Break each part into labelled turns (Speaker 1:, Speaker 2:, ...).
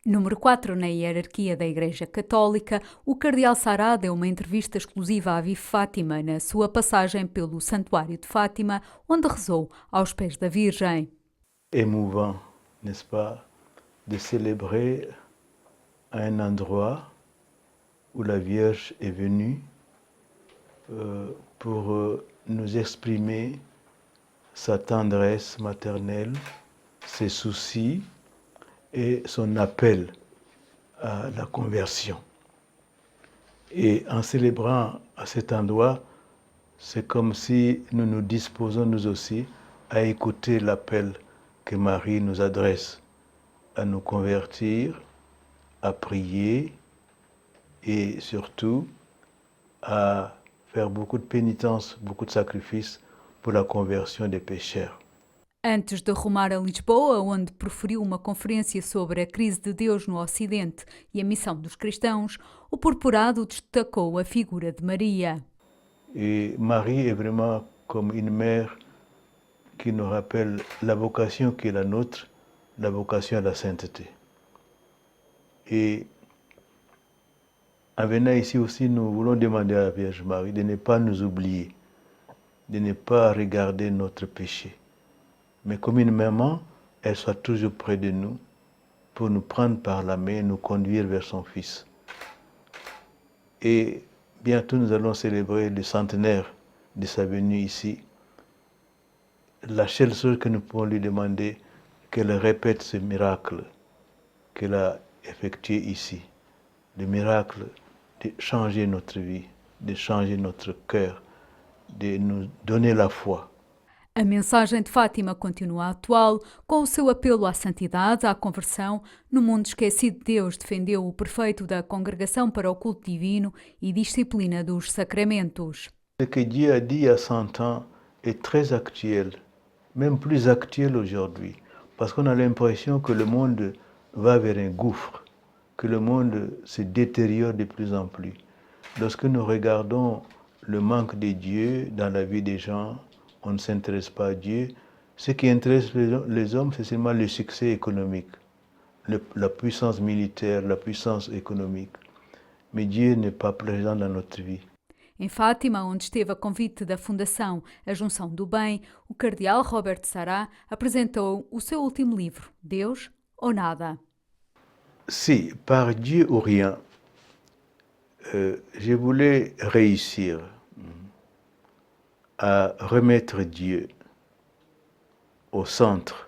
Speaker 1: Número 4 na hierarquia da Igreja Católica, o Cardeal Sará deu uma entrevista exclusiva à Vive Fátima na sua passagem pelo Santuário de Fátima, onde rezou aos pés da Virgem.
Speaker 2: Émouvant, n'est-ce pas, de célébrer à un endroit où la Vierge est venue pour nous exprimer sa tendresse maternelle, ses soucis et son appel à la conversion. Et en célébrant à cet endroit, c'est comme si nous nous disposons nous aussi à écouter l'appel que Marie nous adresse, à nous convertir, à prier et surtout à faire beaucoup de pénitence, beaucoup de sacrifices pour la conversion des pécheurs.
Speaker 1: Antes de rumar a Lisboa, onde proferiu uma conferência sobre a crise de Deus no Ocidente e a missão dos cristãos, o purpurado destacou a figura de Maria.
Speaker 2: Et Marie est vraiment comme une mère qui nous rappelle la vocation qui est la nôtre, la vocation à la sainteté. Et en venant ici aussi, nous voulons demander à la Vierge Marie de ne pas nous oublier, de ne pas regarder notre péché. Mais comme une maman, elle soit toujours près de nous pour nous prendre par la main et nous conduire vers son Fils. Et bientôt, nous allons célébrer le centenaire de sa venue ici. La seule chose que nous pouvons lui demander, qu'elle répète ce miracle qu'elle a effectué ici. Le miracle de changer notre vie, de changer notre cœur, de nous donner la foi.
Speaker 1: A mensagem de Fátima continua atual, com o seu apelo à santidade, à conversão. No mundo esquecido de Deus, defendeu o prefeito da Congregação para o Culto Divino e disciplina dos sacramentos.
Speaker 2: Ce que Dieu a dit il y a 100 ans est très actuel, même plus actuel aujourd'hui, parce qu'on a l'impression que le monde va vers un gouffre, que le monde se détériore de plus en plus. Lorsque nous regardons le manque de Dieu dans la vie des gens, on ne s'intéresse pas à Dieu. Ce qui intéresse les hommes, c'est seulement le succès économique, la puissance militaire, la puissance économique. Mais Dieu n'est pas présent dans notre vie.
Speaker 1: Em Fátima, onde esteve a convite da Fundação A Junção do Bem, o cardeal Robert Sará apresentou o seu último livro, Deus ou Nada.
Speaker 2: Si, par Dieu ou rien, je voulais réussir à remettre Dieu au centre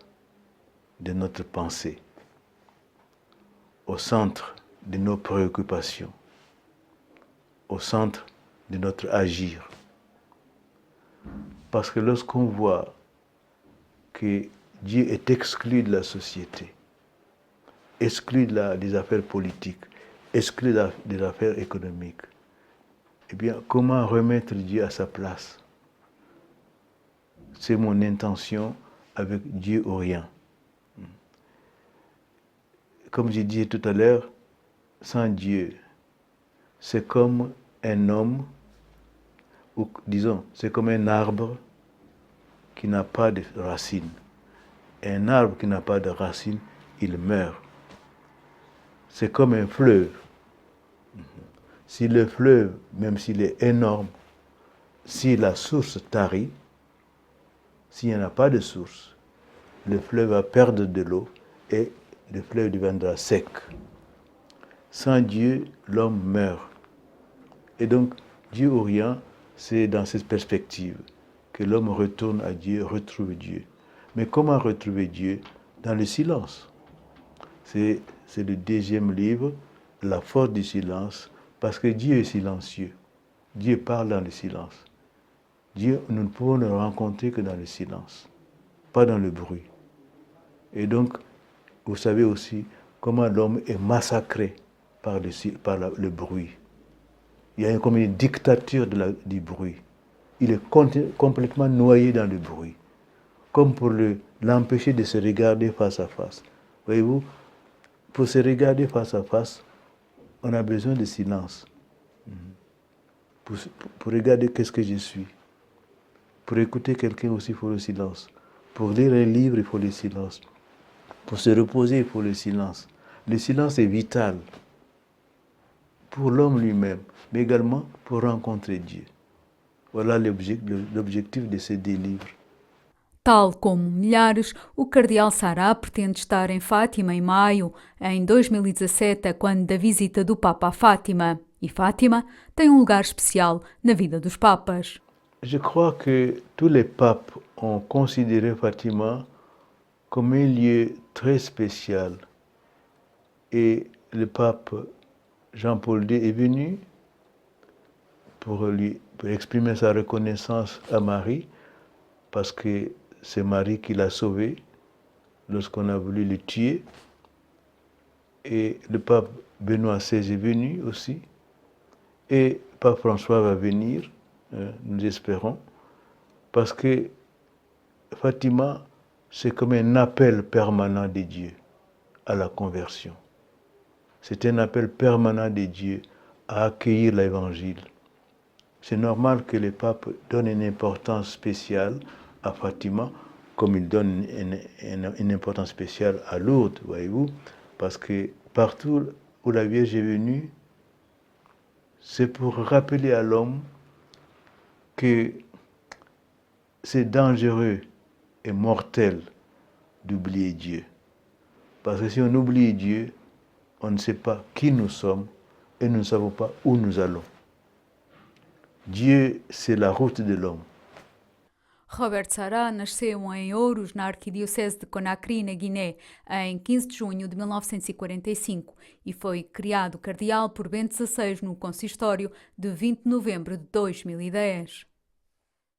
Speaker 2: de notre pensée, au centre de nos préoccupations, au centre de notre agir. Parce que lorsqu'on voit que Dieu est exclu de la société, exclu des affaires politiques, exclu des affaires économiques, eh bien, comment remettre Dieu à sa place? C'est mon intention avec Dieu ou rien. Comme j'ai dit tout à l'heure, sans Dieu, c'est comme un homme, ou disons, c'est comme un arbre qui n'a pas de racines. Un arbre qui n'a pas de racines, il meurt. C'est comme un fleuve. Si le fleuve, même s'il est énorme, si la source tarit, s'il n'y en a pas de source, le fleuve va perdre de l'eau et le fleuve deviendra sec. Sans Dieu, l'homme meurt. Et donc, Dieu ou rien, c'est dans cette perspective que l'homme retourne à Dieu, retrouve Dieu. Mais comment retrouver Dieu? Dans le silence. C'est le deuxième livre, La force du silence, parce que Dieu est silencieux. Dieu parle dans le silence. Dieu, nous ne pouvons le rencontrer que dans le silence, pas dans le bruit. Et donc, vous savez aussi comment l'homme est massacré par le bruit. Il y a comme une dictature du bruit. Il est complètement noyé dans le bruit, comme pour l'empêcher de se regarder face à face. Voyez-vous, pour se regarder face à face, on a besoin de silence. Pour regarder qu'est-ce que je suis. Pour écouter quelqu'un aussi, il faut le silence. Pour lire un livre, il faut le silence. Pour se reposer, il faut le silence. Le silence est vital pour l'homme lui-même, mais également pour rencontrer Dieu. Voilà l'objectif de ces deux livres.
Speaker 1: Tal como milhares, o cardeal Sará pretende estar em Fátima em maio, em 2017, quando da visita do Papa a Fátima. E Fátima tem um lugar especial na vida dos papas.
Speaker 2: Je crois que tous les papes ont considéré Fatima comme un lieu très spécial. Et le pape Jean-Paul II est venu pour exprimer sa reconnaissance à Marie, parce que c'est Marie qui l'a sauvé lorsqu'on a voulu le tuer. Et le pape Benoît XVI est venu aussi. Et pape François va venir, nous espérons, parce que Fatima, c'est comme un appel permanent de Dieu à la conversion. C'est un appel permanent de Dieu à accueillir l'évangile. C'est normal que les papes donnent une importance spéciale à Fatima, comme ils donnent une importance spéciale à Lourdes, voyez-vous, parce que partout où la Vierge est venue, c'est pour rappeler à l'homme que c'est dangereux et mortel d'oublier Dieu. Parce que si on oublie Dieu, on ne sait pas qui nous sommes et nous ne savons pas où nous allons. Dieu, c'est la route de l'homme.
Speaker 1: Robert Sará nasceu em Ouros, na Arquidiocese de Conakry, na Guiné, em 15 de junho de 1945 e foi criado cardeal por Bento XVI no consistório de 20 de novembro de 2010.